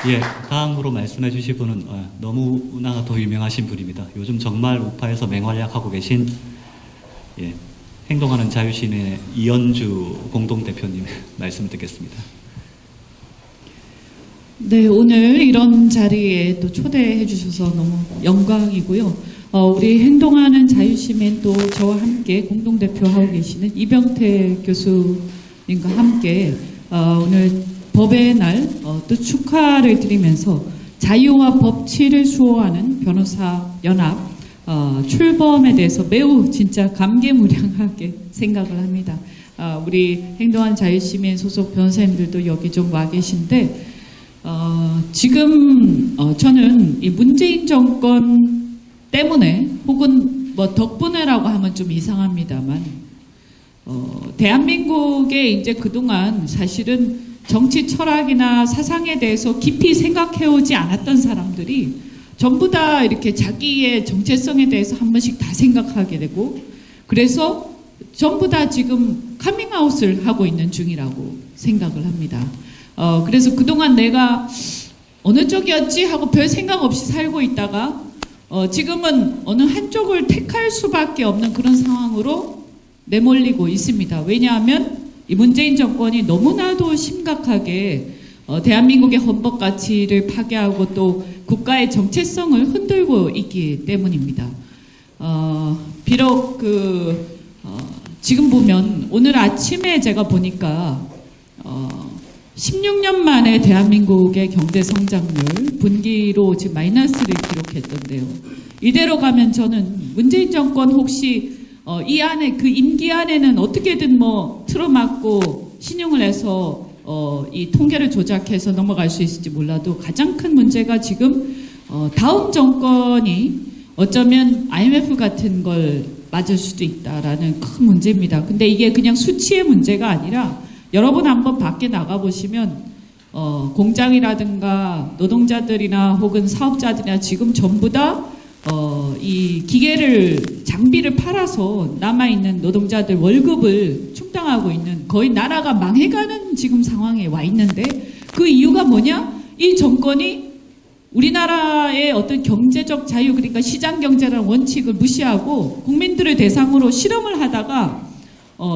예, 다음으로 말씀해 주실 분은 너무나 더 유명하신 분입니다. 요즘 정말 우파에서 맹활약하고 계신 행동하는 자유시민의 이현주 공동대표님 말씀 듣겠습니다. 네, 오늘 이런 자리에 또 초대해 주셔서 너무 영광이고요. 우리 행동하는 자유시민 또 저와 함께 공동대표하고 계시는 이병태 교수님과 함께 오늘 법의 날 또 축하를 드리면서 자유와 법치를 수호하는 변호사 연합 출범에 대해서 매우 진짜 감개무량하게 생각을 합니다. 우리 행동하는 자유시민 소속 변호사님들도 여기 좀 와 계신데 지금 저는 이 문재인 정권 때문에 혹은 뭐 덕분에라고 하면 좀 이상합니다만 대한민국에 이제 그동안 사실은 정치 철학이나 사상에 대해서 깊이 생각해오지 않았던 사람들이 전부 다 이렇게 자기의 정체성에 대해서 한 번씩 다 생각하게 되고 그래서 전부 다 지금 카밍아웃을 하고 있는 중이라고 생각을 합니다. 그래서 그동안 내가 어느 쪽이었지 하고 별 생각 없이 살고 있다가 지금은 어느 한쪽을 택할 수밖에 없는 그런 상황으로 내몰리고 있습니다. 왜냐하면 이 문재인 정권이 너무나도 심각하게 대한민국의 헌법 가치를 파괴하고 또 국가의 정체성을 흔들고 있기 때문입니다. 비록 지금 보면 오늘 아침에 제가 보니까 16년 만에 대한민국의 경제 성장률 분기로 지금 마이너스를 기록했던데요. 이대로 가면 저는 문재인 정권 혹시 이 안에 그 임기 안에는 어떻게든 뭐 틀어막고 신용을 해서 이 통계를 조작해서 넘어갈 수 있을지 몰라도 가장 큰 문제가 지금 다음 정권이 어쩌면 IMF 같은 걸 맞을 수도 있다라는 큰 문제입니다. 근데 이게 그냥 수치의 문제가 아니라 여러분 한번 밖에 나가보시면 공장이라든가 노동자들이나 혹은 사업자들이나 지금 전부 다 이 기계를 장비를 팔아서 남아있는 노동자들 월급을 충당하고 있는 거의 나라가 망해가는 지금 상황에 와 있는데 그 이유가 뭐냐? 이 정권이 우리나라의 어떤 경제적 자유 그러니까 시장 경제라는 원칙을 무시하고 국민들을 대상으로 실험을 하다가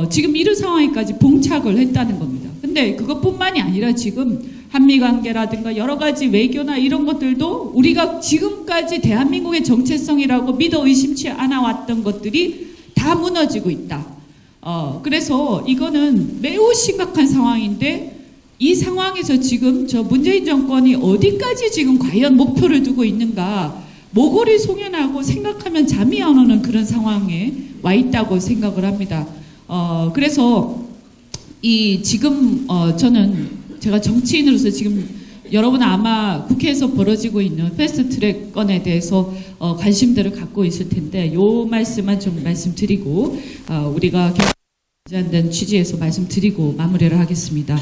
지금 이런 상황에까지 봉착을 했다는 겁니다. 근데 그것뿐만이 아니라 지금 한미관계라든가 여러 가지 외교나 이런 것들도 우리가 지금까지 대한민국의 정체성이라고 믿어 의심치 않아 왔던 것들이 다 무너지고 있다. 그래서 이거는 매우 심각한 상황인데 이 상황에서 지금 저 문재인 정권이 어디까지 지금 과연 목표를 두고 있는가 모골이 송연하고 생각하면 잠이 안 오는 그런 상황에 와 있다고 생각을 합니다. 그래서 지금 저는 제가 정치인으로서 지금 여러분 아마 국회에서 벌어지고 있는 패스트트랙 건에 대해서 관심들을 갖고 있을 텐데 요 말씀만 좀 말씀드리고 우리가 제한된 취지에서 말씀드리고 마무리를 하겠습니다.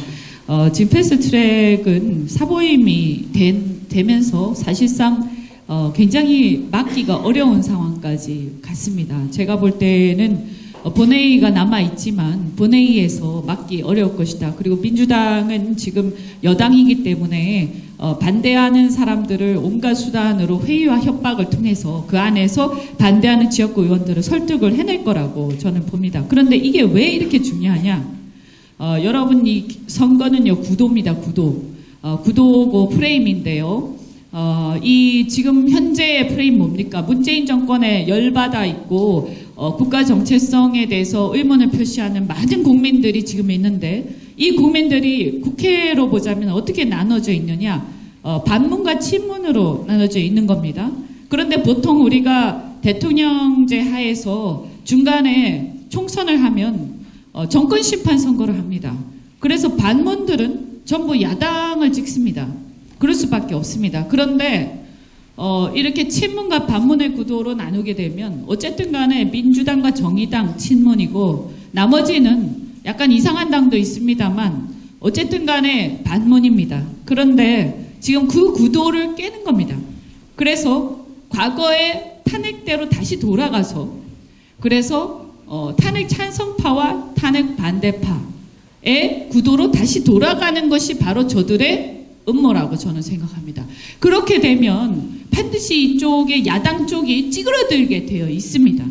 지금 패스트트랙은 사보임이 되면서 사실상 굉장히 막기가 어려운 상황까지 갔습니다. 제가 볼 때는 본회의가 남아있지만 본회의에서 막기 어려울 것이다. 그리고 민주당은 지금 여당이기 때문에 반대하는 사람들을 온갖 수단으로 회의와 협박을 통해서 그 안에서 반대하는 지역구 의원들을 설득을 해낼 거라고 저는 봅니다. 그런데 이게 왜 이렇게 중요하냐? 여러분 이 선거는요 구도입니다. 구도고 프레임인데요. 이 지금 현재의 프레임 뭡니까? 문재인 정권에 열받아 있고 국가 정체성에 대해서 의문을 표시하는 많은 국민들이 지금 있는데 이 국민들이 국회로 보자면 어떻게 나눠져 있느냐? 반문과 친문으로 나눠져 있는 겁니다. 그런데 보통 우리가 대통령제 하에서 중간에 총선을 하면 정권 심판 선거를 합니다. 그래서 반문들은 전부 야당을 찍습니다. 그럴 수밖에 없습니다. 그런데 이렇게 친문과 반문의 구도로 나누게 되면 어쨌든 간에 민주당과 정의당 친문이고 나머지는 약간 이상한 당도 있습니다만 어쨌든 간에 반문입니다. 그런데 지금 그 구도를 깨는 겁니다. 그래서 과거의 탄핵대로 다시 돌아가서 그래서 탄핵 찬성파와 탄핵 반대파의 구도로 다시 돌아가는 것이 바로 저들의 음모라고 저는 생각합니다. 그렇게 되면 반드시 이쪽에 야당 쪽이 찌그러들게 되어 있습니다.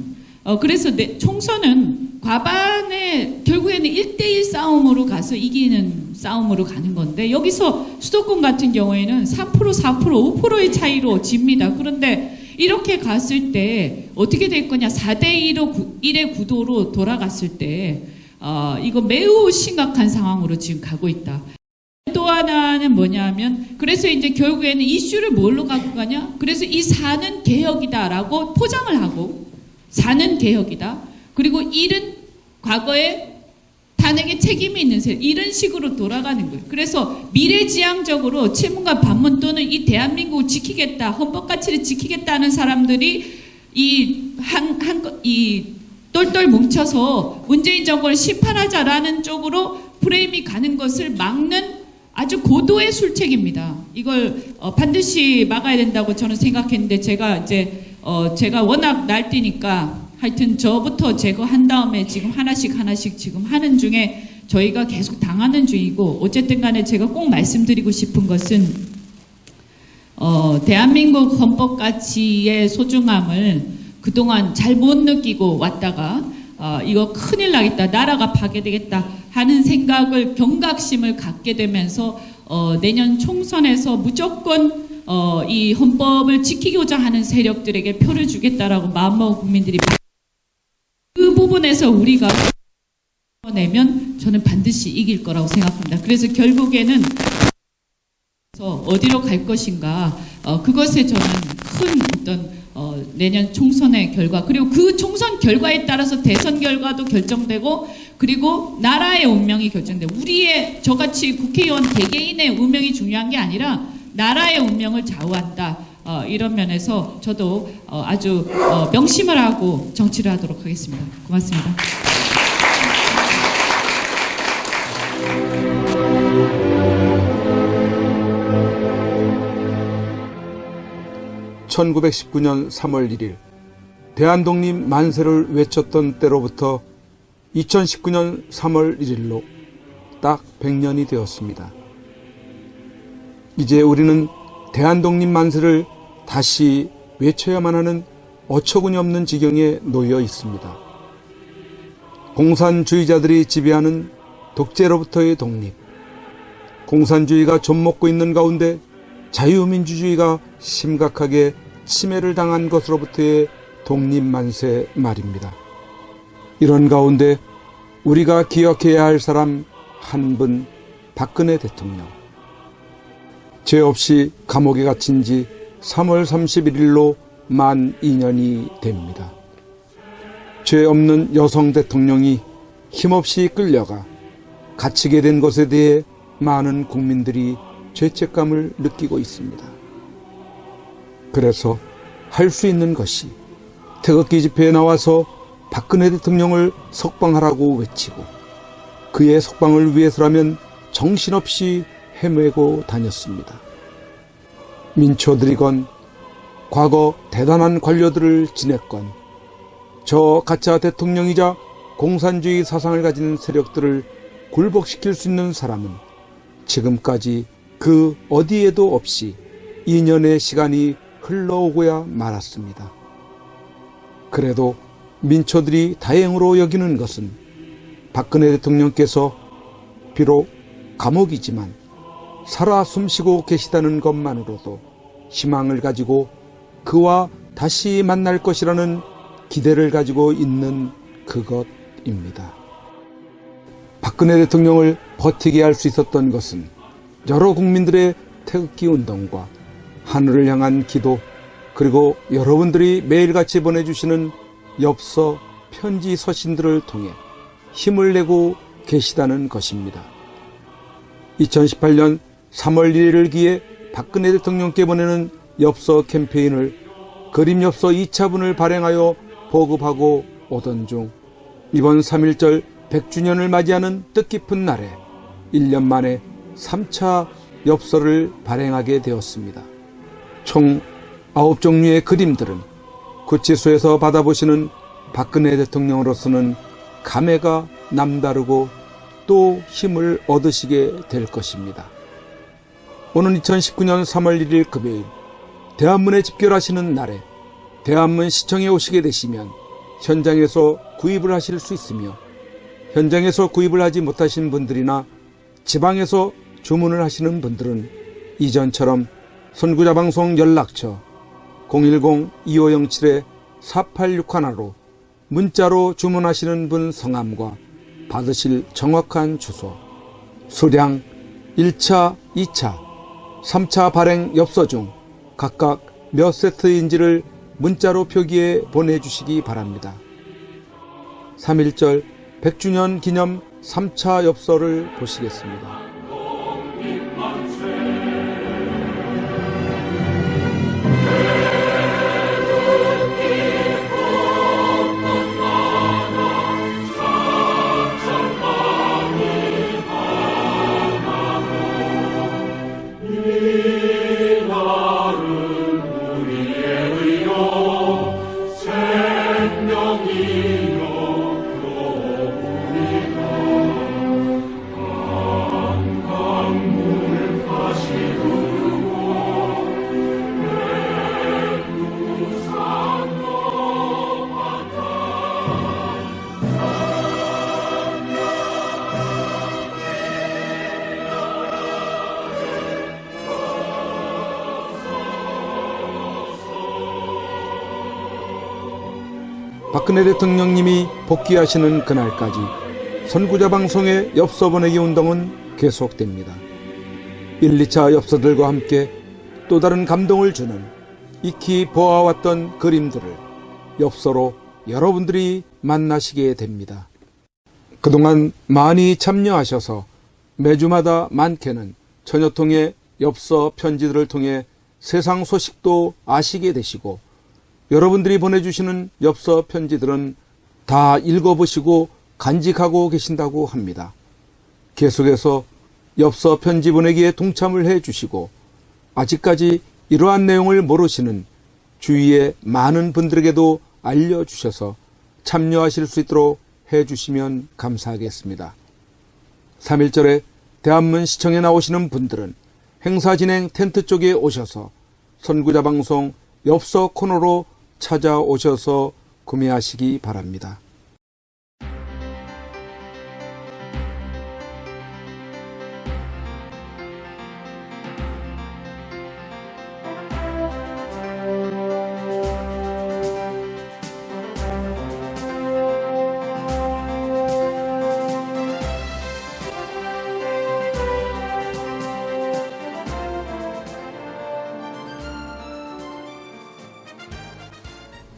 그래서 총선은 과반에 결국에는 1대1 싸움으로 가서 이기는 싸움으로 가는 건데, 여기서 수도권 같은 경우에는 3%, 4%, 5%의 차이로 집니다. 그런데 이렇게 갔을 때 어떻게 될 거냐? 4대1의 구도로 돌아갔을 때 이거 매우 심각한 상황으로 지금 가고 있다. 또 하나는 뭐냐면, 그래서 이제 결국에는 이슈를 뭘로 갖고 가냐? 그래서 이 4는 개혁이다라고 포장을 하고, 4는 개혁이다. 그리고 1은 과거에 탄핵에 책임이 있는 세력, 이런 식으로 돌아가는 거예요. 그래서 미래지향적으로 친문과 반문 또는 이 대한민국을 지키겠다, 헌법 가치를 지키겠다는 사람들이 이 똘똘 뭉쳐서 문재인 정권을 심판하자라는 쪽으로 프레임이 가는 것을 막는 아주 고도의 술책입니다. 이걸 반드시 막아야 된다고 저는 생각했는데, 제가 워낙 날뛰니까 하여튼 저부터 제거한 다음에 지금 하나씩 지금 하는 중에 저희가 계속 당하는 중이고, 어쨌든 간에 제가 꼭 말씀드리고 싶은 것은 대한민국 헌법 가치의 소중함을 그동안 잘 못 느끼고 왔다가 이거 큰일 나겠다, 나라가 파괴되겠다 하는 생각을, 경각심을 갖게 되면서 내년 총선에서 무조건 이 헌법을 지키고자 하는 세력들에게 표를 주겠다라고 마음먹은 국민들이, 그 부분에서 우리가 내면 저는 반드시 이길 거라고 생각합니다. 그래서 결국에는 어디로 갈 것인가, 그것에 저는 큰 어떤 내년 총선의 결과, 그리고 그 총선 결과에 따라서 대선 결과도 결정되고, 그리고 나라의 운명이 결정되고, 우리의 저같이 국회의원 개개인의 운명이 중요한 게 아니라 나라의 운명을 좌우한다. 이런 면에서 저도 아주 명심을 하고 정치를 하도록 하겠습니다. 고맙습니다. (1919년 3월 1일) 대한독립 만세를 외쳤던 때로부터 2019년 3월 1일로 딱 100년이 되었습니다. 이제 우리는 대한독립 만세를 다시 외쳐야만 하는 어처구니 없는 지경에 놓여 있습니다. 공산주의자들이 지배하는 독재로부터의 독립, 공산주의가 좀먹고 있는 가운데 자유민주주의가 심각하게 침해를 당한 것으로부터의 독립만세 말입니다. 이런 가운데 우리가 기억해야 할 사람 한 분, 박근혜 대통령. 죄 없이 감옥에 갇힌 지 3월 31일로 만 2년이 됩니다. 죄 없는 여성 대통령이 힘없이 끌려가 갇히게 된 것에 대해 많은 국민들이 죄책감을 느끼고 있습니다. 그래서 할 수 있는 것이 태극기 집회에 나와서 박근혜 대통령을 석방하라고 외치고, 그의 석방을 위해서라면 정신없이 헤매고 다녔습니다. 민초들이건 과거 대단한 관료들을 지냈건 저 가짜 대통령이자 공산주의 사상을 가진 세력들을 굴복시킬 수 있는 사람은 지금까지 그 어디에도 없이 2년의 시간이 흘러오고야 말았습니다. 그래도 민초들이 다행으로 여기는 것은 박근혜 대통령께서 비록 감옥이지만 살아 숨쉬고 계시다는 것만으로도 희망을 가지고 그와 다시 만날 것이라는 기대를 가지고 있는 그것입니다. 박근혜 대통령을 버티게 할 수 있었던 것은 여러 국민들의 태극기 운동과 하늘을 향한 기도, 그리고 여러분들이 매일같이 보내주시는 엽서, 편지, 서신들을 통해 힘을 내고 계시다는 것입니다. 2018년 3월 1일을 기해 박근혜 대통령께 보내는 엽서 캠페인을 그림 엽서 2차분을 발행하여 보급하고 오던 중 이번 3.1절 100주년을 맞이하는 뜻깊은 날에 1년 만에 3차 엽서를 발행하게 되었습니다. 총 9종류의 그림들은 구치소에서 받아보시는 박근혜 대통령으로서는 감회가 남다르고 또 힘을 얻으시게 될 것입니다. 오는 2019년 3월 1일 금요일 대한문에 집결하시는 날에 대한문 시청에 오시게 되시면 현장에서 구입을 하실 수 있으며 현장에서 구입을 하지 못하신 분들이나 지방에서 주문을 하시는 분들은 이전처럼 선구자방송 연락처 010-2507-4861로 문자로 주문하시는 분 성함과 받으실 정확한 주소, 수량 1차, 2차, 3차 발행 엽서 중 각각 몇 세트인지를 문자로 표기해 보내주시기 바랍니다. 3.1절 100주년 기념 3차 엽서를 보시겠습니다. 박근혜 대통령님이 복귀하시는 그날까지 선구자 방송의 엽서 보내기 운동은 계속됩니다. 1, 2차 엽서들과 함께 또 다른 감동을 주는 익히 보아왔던 그림들을 엽서로 여러분들이 만나시게 됩니다. 그동안 많이 참여하셔서 매주마다 많게는 천여 통의 엽서 편지들을 통해 세상 소식도 아시게 되시고 여러분들이 보내주시는 엽서 편지들은 다 읽어보시고 간직하고 계신다고 합니다. 계속해서 엽서 편지 보내기에 동참을 해주시고 아직까지 이러한 내용을 모르시는 주위의 많은 분들에게도 알려주셔서 참여하실 수 있도록 해주시면 감사하겠습니다. 3.1절에 대한문 시청에 나오시는 분들은 행사 진행 텐트 쪽에 오셔서 선구자 방송 엽서 코너로 찾아오셔서 구매하시기 바랍니다.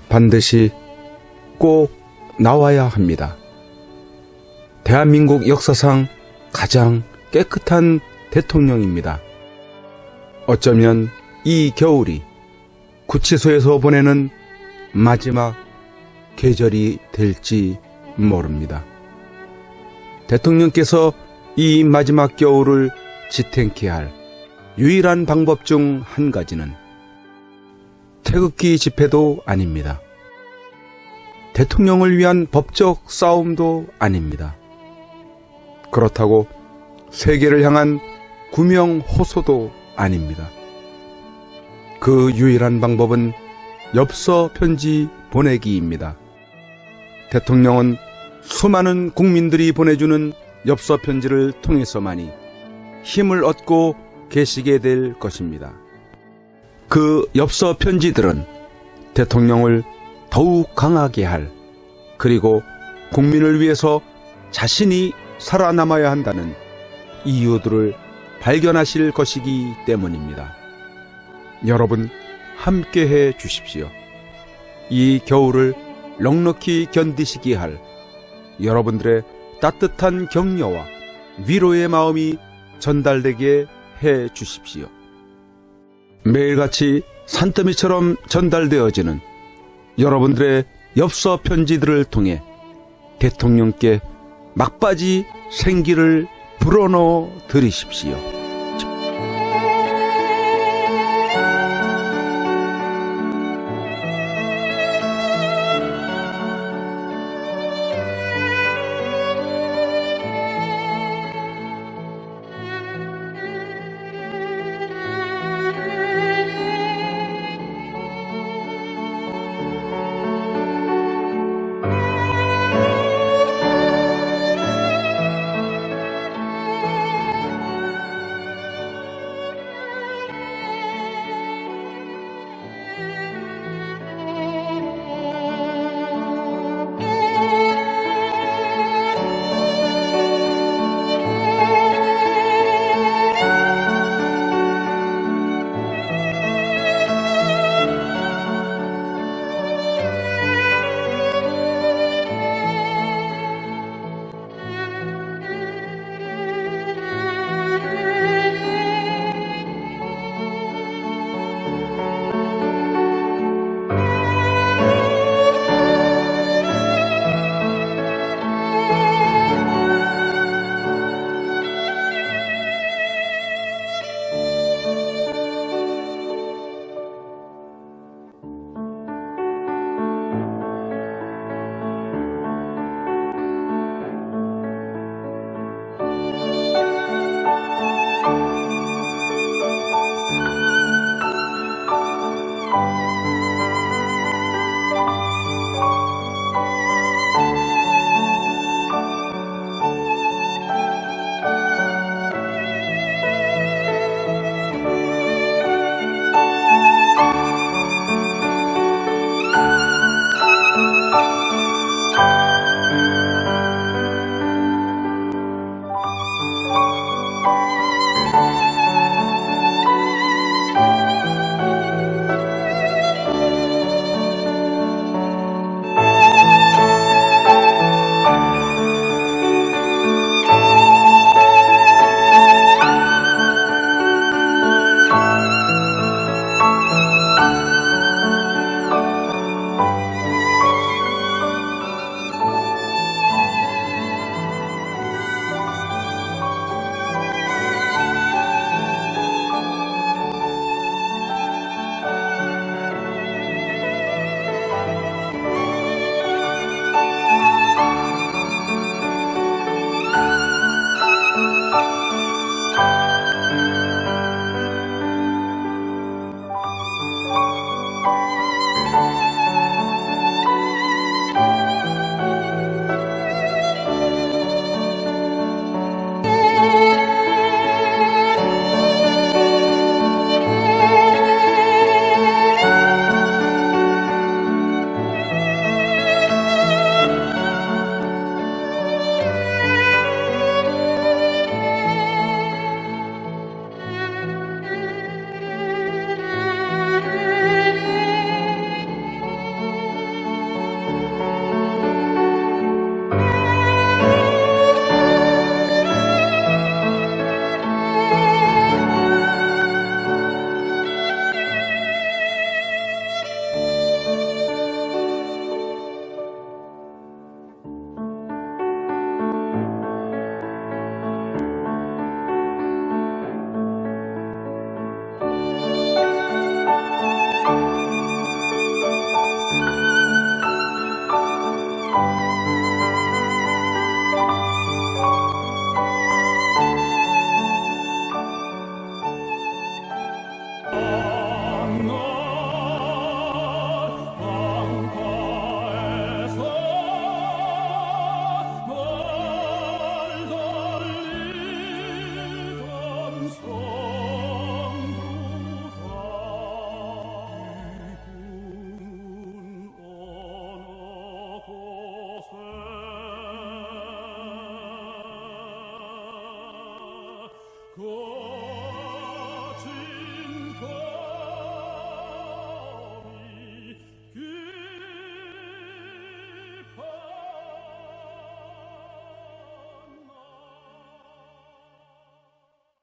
반드시 꼭 나와야 합니다. 대한민국 역사상 가장 깨끗한 대통령입니다. 어쩌면 이 겨울이 구치소에서 보내는 마지막 계절이 될지 모릅니다. 대통령께서 이 마지막 겨울을 지탱케 할 유일한 방법 중 한 가지는 태극기 집회도 아닙니다. 대통령을 위한 법적 싸움도 아닙니다. 그렇다고 세계를 향한 구명 호소도 아닙니다. 그 유일한 방법은 엽서 편지 보내기입니다. 대통령은 수많은 국민들이 보내주는 엽서 편지를 통해서만이 힘을 얻고 계시게 될 것입니다. 그 엽서 편지들은 대통령을 더욱 강하게 할, 그리고 국민을 위해서 자신이 살아남아야 한다는 이유들을 발견하실 것이기 때문입니다. 여러분 함께해 주십시오. 이 겨울을 넉넉히 견디시게 할 여러분들의 따뜻한 격려와 위로의 마음이 전달되게 해 주십시오. 매일같이 산더미처럼 전달되어지는 여러분들의 엽서 편지들을 통해 대통령께 막바지 생기를 불어넣어 드리십시오.